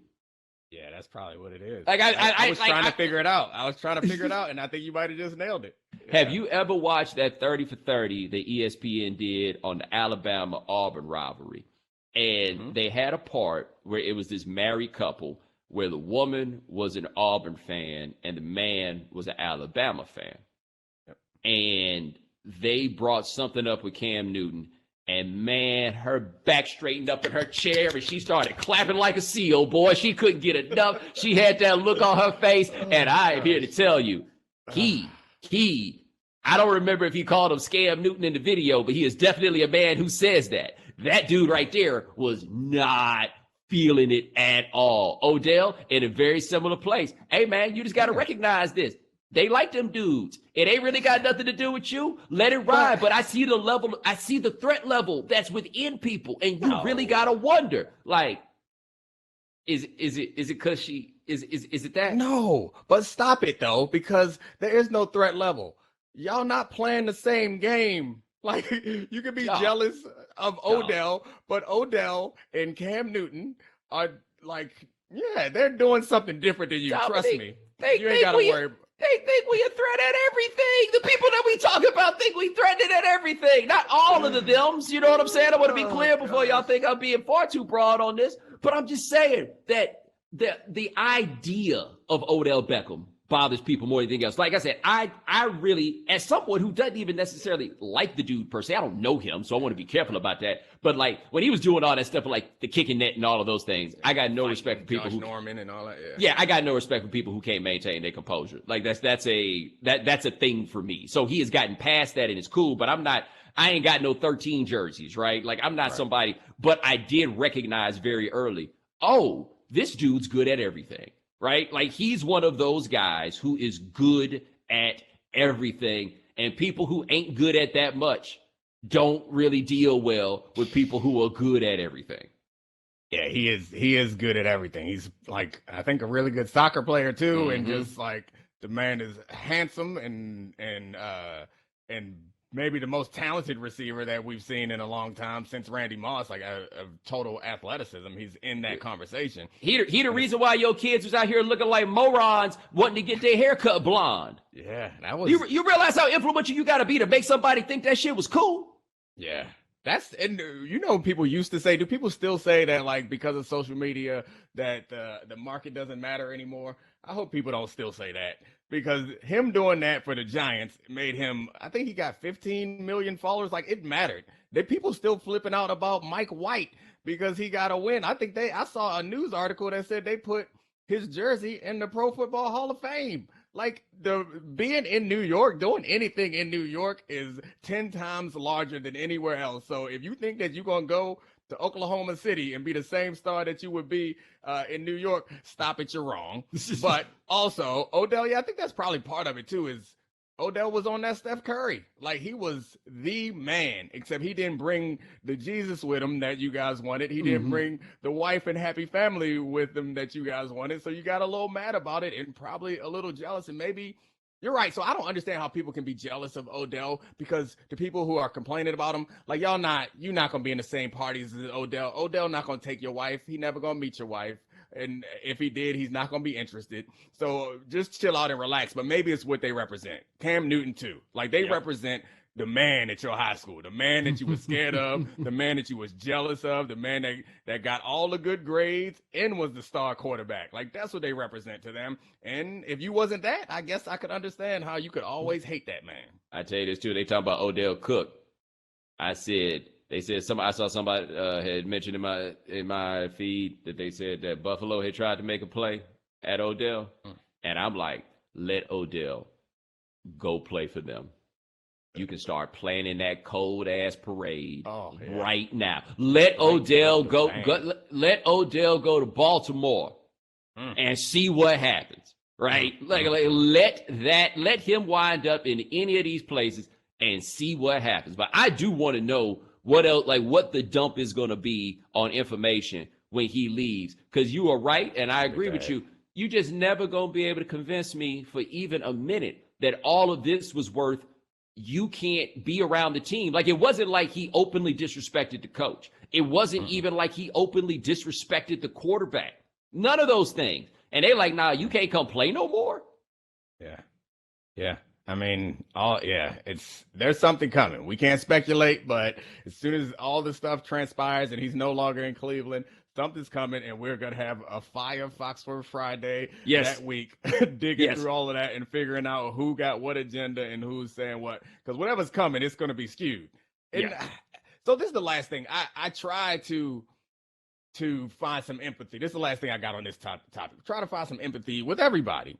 Yeah, that's probably what it is. Like I was trying to figure it out. And I think you might have just nailed it. Yeah. Have you ever watched that 30 for 30 that ESPN did on the Alabama-Auburn rivalry? And they had a part where it was this married couple where the woman was an Auburn fan and the man was an Alabama fan. Yep. And they brought something up with Cam Newton. And, man, her back straightened up in her chair, and she started clapping like a seal, boy. She couldn't get enough. She had that look on her face. And I am here to tell you, I don't remember if he called him Scam Newton in the video, but he is definitely a man who says that. That dude right there was not feeling it at all. Odell, in a very similar place. Hey, man, you just got to recognize this. They like them dudes. It ain't really got nothing to do with you. Let it ride. But I see the level. I see the threat level that's within people. And you really got to wonder, like, is it because she is it that? No, but stop it, though, because there is no threat level. Y'all not playing the same game. Like, you can be jealous of Odell, but Odell and Cam Newton are like, yeah, they're doing something different than you. Trust me. You ain't got to worry. They think we a threat at everything. The people that we talk about think we threatened at everything. Not all of the thems. You know what I'm saying? I want to be clear before y'all think I'm being far too broad on this. But I'm just saying that the idea of Odell Beckham bothers people more than anything else. Like I said, I really, as someone who doesn't even necessarily like the dude per se, I don't know him, so I want to be careful about that. But like when he was doing all that stuff, like the kicking net and all of those things, I got no respect for people Josh who Norman and all that. Yeah, I got no respect for people who can't maintain their composure. Like that's a thing for me. So he has gotten past that and it's cool, but I ain't got no 13 jerseys, right? Like I'm not somebody, but I did recognize very early, oh, this dude's good at everything. Right? Like he's one of those guys who is good at everything. And people who ain't good at that much don't really deal well with people who are good at everything. Yeah, he is good at everything. He's like, I think a really good soccer player too. And just like the man is handsome and maybe the most talented receiver that we've seen in a long time since Randy Moss, like a total athleticism. He's in that conversation. He the reason why your kids was out here looking like morons wanting to get their hair cut blonde. Yeah, that was. You realize how influential you got to be to make somebody think that shit was cool? Yeah. And people used to say, do people still say that like because of social media that the market doesn't matter anymore? I hope people don't still say that, because him doing that for the Giants made him, I think he got 15 million followers. Like it mattered. People still flipping out about Mike White because he got a win. I saw a news article that said they put his jersey in the Pro Football Hall of Fame. Like the being in New York, doing anything in New York is 10 times larger than anywhere else. So if you think that you're gonna go to Oklahoma City and be the same star that you would be in New York, stop it, you're wrong. But also, Odell, yeah, I think that's probably part of it too, is Odell was on that Steph Curry. Like, he was the man, except he didn't bring the Jesus with him that you guys wanted. He didn't bring the wife and happy family with him that you guys wanted. So you got a little mad about it and probably a little jealous. And maybe you're right. So I don't understand how people can be jealous of Odell, because the people who are complaining about him, like, you're not going to be in the same parties as Odell. Odell not going to take your wife. He never going to meet your wife. And if he did, he's not going to be interested. So just chill out and relax. But maybe it's what they represent. Cam Newton, too. Like, they represent the man at your high school, the man that you were scared of, the man that you was jealous of, the man that got all the good grades and was the star quarterback. Like, that's what they represent to them. And if you wasn't that, I guess I could understand how you could always hate that man. I tell you this, too. They talk about Odell Cook. I said... They said I saw somebody had mentioned in my feed that they said that Buffalo had tried to make a play at Odell, and I'm like, let Odell go play for them. You can start planning that cold ass parade right now. Let Odell go. Let Odell go to Baltimore and see what happens. Right? Like let him wind up in any of these places and see what happens. But I do want to know what else, like what the dump is going to be on information when he leaves. Because you are right, and I agree with you. You just never going to be able to convince me for even a minute that all of this was worth you can't be around the team. Like, it wasn't like he openly disrespected the coach. It wasn't even like he openly disrespected the quarterback. None of those things. And they like, nah, you can't come play no more. Yeah. I mean, there's something coming. We can't speculate, but as soon as all this stuff transpires and he's no longer in Cleveland, something's coming, and we're going to have a fire Foxworth Friday that week, digging through all of that and figuring out who got what agenda and who's saying what. Because whatever's coming, it's going to be skewed. And so this is the last thing. I try to find some empathy. This is the last thing I got on this topic. Try to find some empathy with everybody.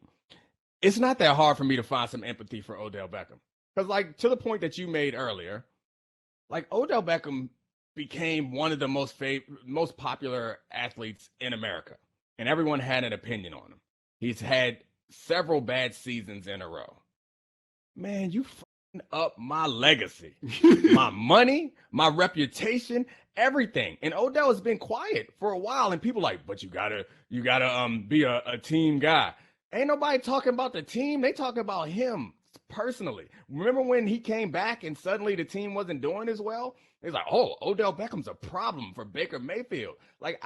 It's not that hard for me to find some empathy for Odell Beckham. Because, like, to the point that you made earlier, like, Odell Beckham became one of the most popular athletes in America. And everyone had an opinion on him. He's had several bad seasons in a row. Man, you f***ing up my legacy, my money, my reputation, everything. And Odell has been quiet for a while. And people like, but you gotta be a team guy. Ain't nobody talking about the team. They talking about him personally. Remember when he came back and suddenly the team wasn't doing as well? It's like, oh, Odell Beckham's a problem for Baker Mayfield. Like,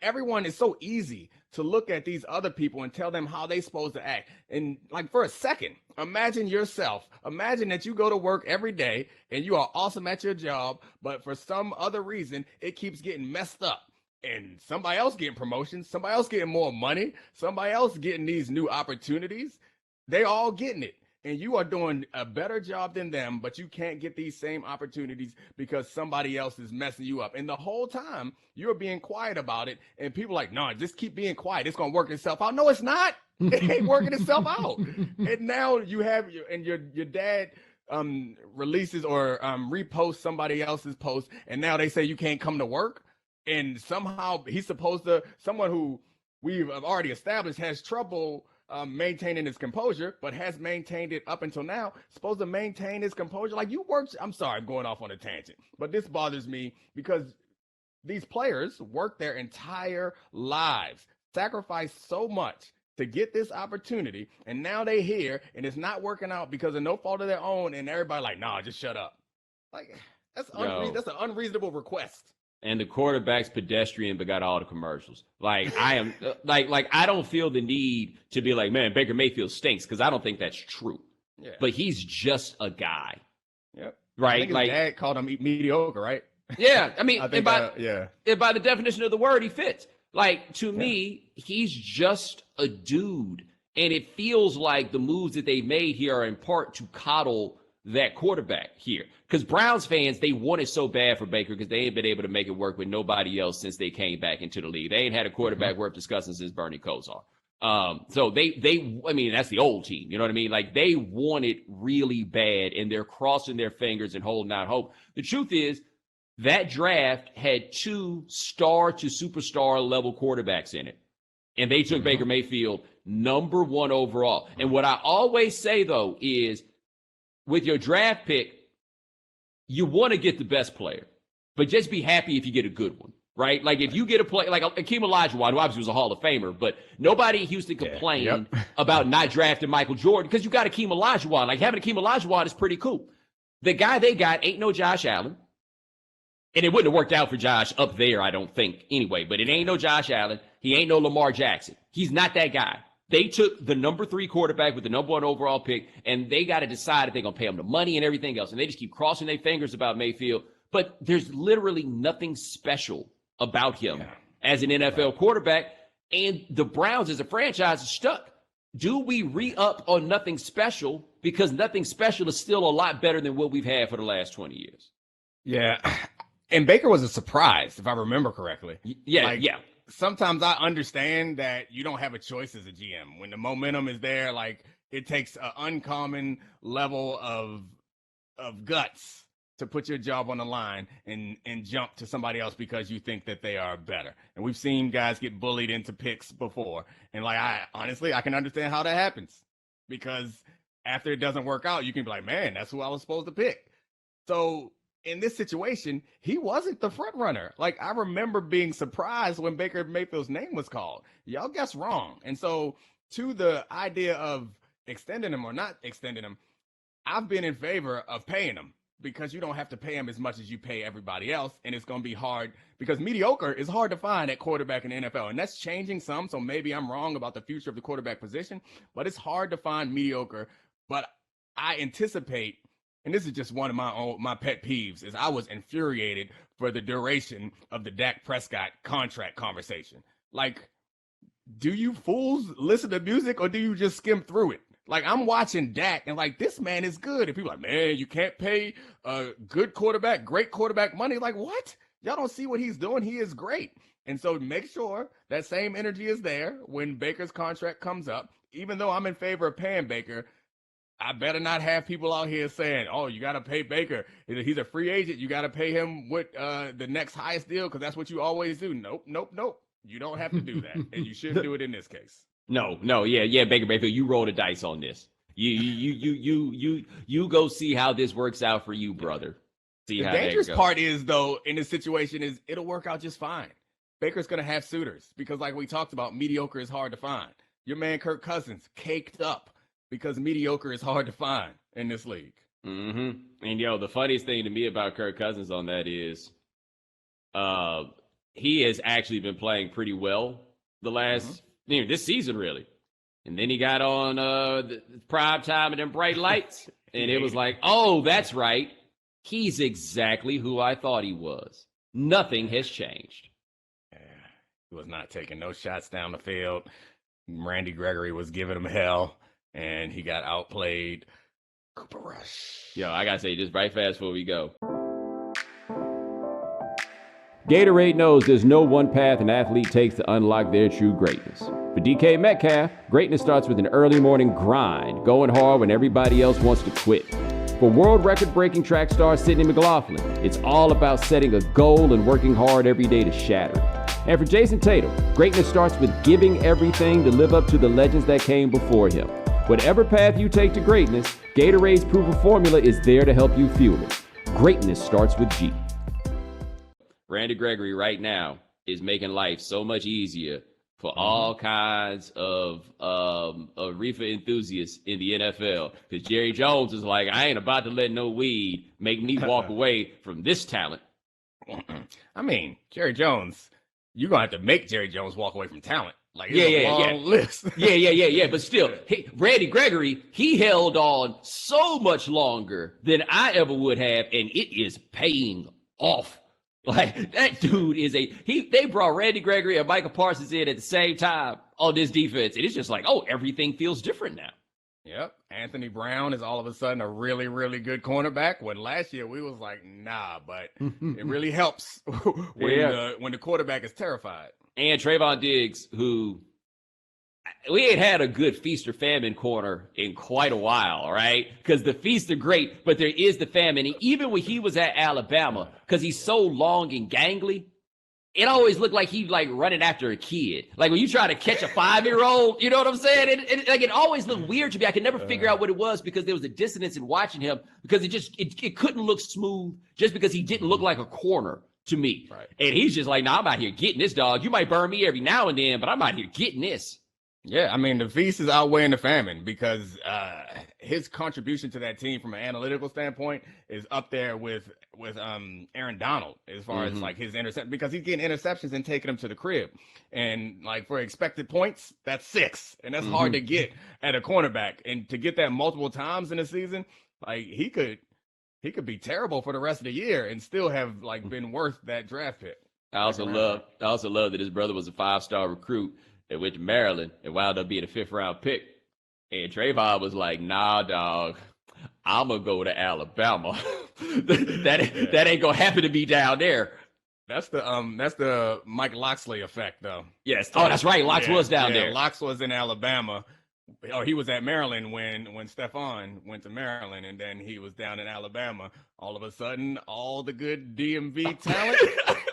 everyone is so easy to look at these other people and tell them how they supposed to act. And like, for a second, imagine yourself. Imagine that you go to work every day and you are awesome at your job, but for some other reason, it keeps getting messed up. And somebody else getting promotions, somebody else getting more money, somebody else getting these new opportunities. They all getting it. And you are doing a better job than them, but you can't get these same opportunities because somebody else is messing you up. And the whole time you're being quiet about it. And people are like, no, just keep being quiet. It's going to work itself out. No, it's not. It ain't working itself out. And now you have your dad releases or reposts somebody else's post. And now they say you can't come to work. And somehow he's supposed to, someone who we've already established has trouble maintaining his composure, but has maintained it up until now, supposed to maintain his composure. Like, you worked, I'm sorry, I'm going off on a tangent, but this bothers me because these players work their entire lives, sacrifice so much to get this opportunity, and now they here, and it's not working out because of no fault of their own, and everybody like, nah, just shut up. Like, that's an unreasonable request. And the quarterback's pedestrian, but got all the commercials. Like, I am like I don't feel the need to be like, man, Baker Mayfield stinks, because I don't think that's true. Yeah. But he's just a guy. Yep. Right. I think his dad called him mediocre, right? Yeah. I mean, and by the definition of the word, he fits. Like, to me, he's just a dude. And it feels like the moves that they made here are in part to coddle that quarterback here. Because Browns fans, they want it so bad for Baker because they ain't been able to make it work with nobody else since they came back into the league. They ain't had a quarterback worth discussing since Bernie Kosar. So I mean, that's the old team. You know what I mean? Like, they want it really bad, and they're crossing their fingers and holding out hope. The truth is, that draft had 2 star to superstar level quarterbacks in it. And they took Baker Mayfield number 1 overall. And what I always say, though, is with your draft pick, you want to get the best player, but just be happy if you get a good one, right? Like, if you get a player like Akeem Olajuwon, who obviously was a Hall of Famer, but nobody in Houston complained about not drafting Michael Jordan because you got Akeem Olajuwon. Like, having Akeem Olajuwon is pretty cool. The guy they got ain't no Josh Allen. And it wouldn't have worked out for Josh up there, I don't think, anyway. But it ain't no Josh Allen. He ain't no Lamar Jackson. He's not that guy. They took the number 3 quarterback with the number 1 overall pick, and they got to decide if they're going to pay him the money and everything else. And they just keep crossing their fingers about Mayfield. But there's literally nothing special about him as an NFL quarterback. And the Browns as a franchise is stuck. Do we re-up on nothing special? Because nothing special is still a lot better than what we've had for the last 20 years. Yeah. And Baker was a surprise, if I remember correctly. Yeah. Sometimes I understand that you don't have a choice as a GM. When the momentum is there, like, it takes an uncommon level of guts to put your job on the line and jump to somebody else because you think that they are better. And we've seen guys get bullied into picks before. And, like, I can understand how that happens, because after it doesn't work out, you can be like, man, that's who I was supposed to pick. So in this situation, he wasn't the front runner. Like, I remember being surprised when Baker Mayfield's name was called. Y'all guessed wrong. And so, to the idea of extending him or not extending him, I've been in favor of paying him, because you don't have to pay him as much as you pay everybody else. And it's going to be hard, because mediocre is hard to find at quarterback in the NFL. And that's changing some. So maybe I'm wrong about the future of the quarterback position, but it's hard to find mediocre. But I anticipate, and this is just one of my pet peeves, is I was infuriated for the duration of the Dak Prescott contract conversation. Like, do you fools listen to music, or do you just skim through it? Like, I'm watching Dak, and, like, this man is good. And people are like, man, you can't pay a good quarterback, great quarterback money. Like, what? Y'all don't see what he's doing? He is great. And so make sure that same energy is there when Baker's contract comes up. Even though I'm in favor of paying Baker, I better not have people out here saying, oh, you got to pay Baker. He's a free agent. You got to pay him with the next highest deal, because that's what you always do. Nope. You don't have to do that. And you shouldn't do it in this case. No. Yeah, Baker Mayfield, you roll the dice on this. You go see how this works out for you, brother. See the how dangerous part is, though, in this situation, is it'll work out just fine. Baker's going to have suitors, because, like we talked about, mediocre is hard to find. Your man Kirk Cousins caked up, because mediocre is hard to find in this league. And, the funniest thing to me about Kirk Cousins on that is he has actually been playing pretty well the last, this season, really. And then he got on the prime time and then bright lights. And it was like, oh, that's right. He's exactly who I thought he was. Nothing has changed. Yeah, he was not taking no shots down the field. Randy Gregory was giving him hell, and he got outplayed. Cooper Rush. Yo, I got to say this right fast before we go. Gatorade knows there's no one path an athlete takes to unlock their true greatness. For DK Metcalf, greatness starts with an early morning grind, going hard when everybody else wants to quit. For world record-breaking track star Sydney McLaughlin, it's all about setting a goal and working hard every day to shatter it. And for Jason Tatum, greatness starts with giving everything to live up to the legends that came before him. Whatever path you take to greatness, Gatorade's proven formula is there to help you fuel it. Greatness starts with G. Randy Gregory right now is making life so much easier for all kinds of reefer enthusiasts in the NFL. Because Jerry Jones is like, I ain't about to let no weed make me walk away from this talent. I mean, Jerry Jones, you're going to have to make Jerry Jones walk away from talent. Like, it's a long list. Yeah. But still, Randy Gregory, he held on so much longer than I ever would have, and it is paying off. Like, that dude is they brought Randy Gregory and Michael Parsons in at the same time on this defense. And it's just like, oh, everything feels different now. Yep. Anthony Brown is all of a sudden a really, really good cornerback, when last year we was like, nah, but it really helps when the quarterback is terrified. And Trayvon Diggs, who we ain't had a good feast or famine corner in quite a while, right? Because the feasts are great, but there is the famine. And even when he was at Alabama, because he's so long and gangly, it always looked like he like running after a kid. Like when you try to catch a 5-year-old, you know what I'm saying? It always looked weird to me. I could never figure out what it was because there was a dissonance in watching him because it couldn't look smooth just because he didn't look like a corner to me. Right. And he's just like, nah, I'm out here getting this, dog. You might burn me every now and then, but I'm out here getting this. Yeah, I mean, the feast is outweighing the famine because his contribution to that team from an analytical standpoint is up there with Aaron Donald as far as like his interception, because he's getting interceptions and taking them to the crib. And like for expected points, that's 6. And that's hard to get at a cornerback. And to get that multiple times in a season, like he could be terrible for the rest of the year and still have like been worth that draft pick. I also love that his brother was a 5-star recruit that went to Maryland and wound up being a 5th-round pick. And Trayvon was like, nah, dog, I'm going to go to Alabama. that ain't going to happen to me down there. That's the Mike Locksley effect, though. Yes. Oh, that's right. Locks was down there. Locks was in Alabama. Oh, he was at Maryland when Stephon went to Maryland, and then he was down in Alabama. All of a sudden, all the good DMV talent,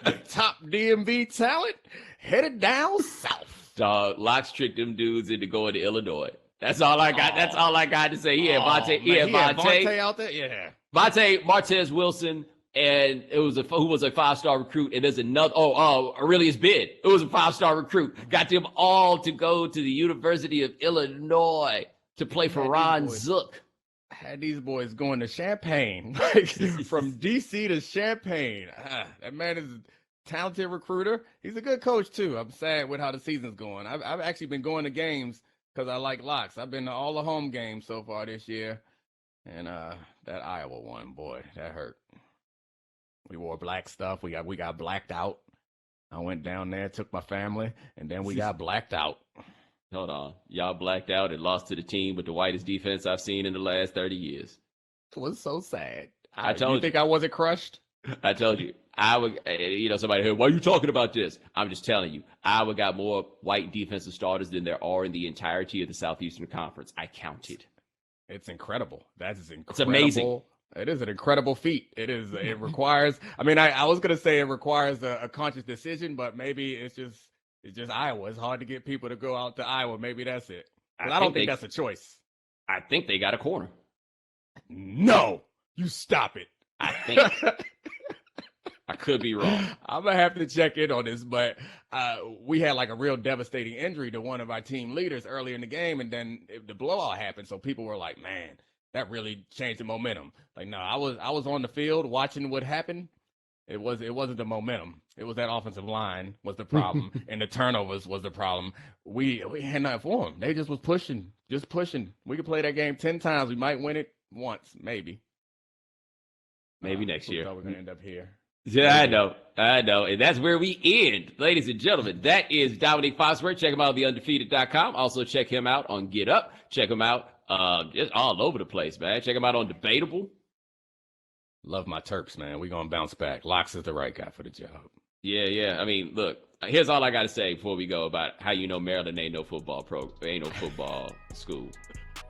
the top DMV talent, headed down south. Dog, Locks tricked them dudes into going to Illinois. That's all I got. That's all I got to say. He had Vontae out there. Yeah, Vontae, Martez Wilson, and who was a 5-star recruit. And there's another. Aurelius Bid. It was a 5-star recruit. Got them all to go to the University of Illinois to play for Ron Zook. Had these boys going to Champaign, like from DC to Champaign. That man is talented recruiter. He's a good coach too. I'm sad with how the season's going. I've actually been going to games because I like Locks. I've been to all the home games so far this year, and that Iowa one, boy, that hurt. We wore black stuff. We got blacked out. I went down there, took my family, and then we got blacked out. Hold on, y'all blacked out and lost to the team with the whitest defense I've seen in the last 30 years. It was so sad. I told you. You think I wasn't crushed? I told you. Iowa, somebody heard, why are you talking about this? I'm just telling you, Iowa got more white defensive starters than there are in the entirety of the Southeastern Conference. I counted. It's incredible. That is incredible. It's amazing. It is an incredible feat. It is. It requires. I mean, I was gonna say it requires a conscious decision, but maybe it's just Iowa. It's hard to get people to go out to Iowa. Maybe that's it. I don't think that's a choice. I think they got a corner. No, you stop it. I think. I could be wrong. I'm gonna have to check in on this, but we had like a real devastating injury to one of our team leaders early in the game, and then the blowout happened. So people were like, "Man, that really changed the momentum." Like, no, I was on the field watching what happened. It wasn't the momentum. It was that offensive line was the problem, and the turnovers was the problem. We had nothing for them. They just was pushing, just pushing. We could play that game 10 times. We might win it once, maybe. Maybe next year. We're gonna end up here. Yeah, I know. And that's where we end. Ladies and gentlemen, that is Domonique Foxworth. Check him out on theundefeated.com. Also check him out on Get Up. Check him out just all over the place, man. Check him out on Debatable. Love my Terps, man. We're going to bounce back. Locks is the right guy for the job. Yeah. I mean, look, here's all I got to say before we go about how you know Maryland ain't no football school.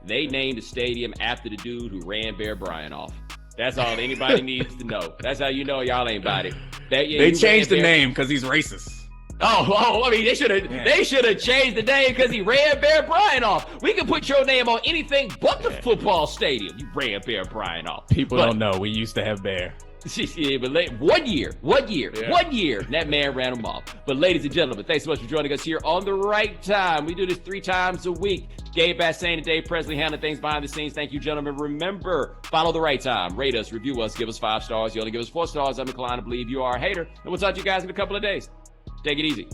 They named the stadium after the dude who ran Bear Bryant off. That's all anybody needs to know. That's how you know y'all ain't about it. They changed the name because he's racist. Oh, I mean, they should have changed the name because he ran Bear Bryant off. We can put your name on anything but the football stadium. You ran Bear Bryant off. People don't know. We used to have Bear. Yeah, but one year, that man ran him off. But ladies and gentlemen, thanks so much for joining us here on The Right Time. We do this 3 times a week. Gabe Bassane and Dave Presley handling things behind the scenes. Thank you, gentlemen. Remember, follow The Right Time. Rate us, review us, give us 5 stars. You only give us 4 stars. I'm inclined to believe you are a hater. And we'll talk to you guys in a couple of days. Take it easy.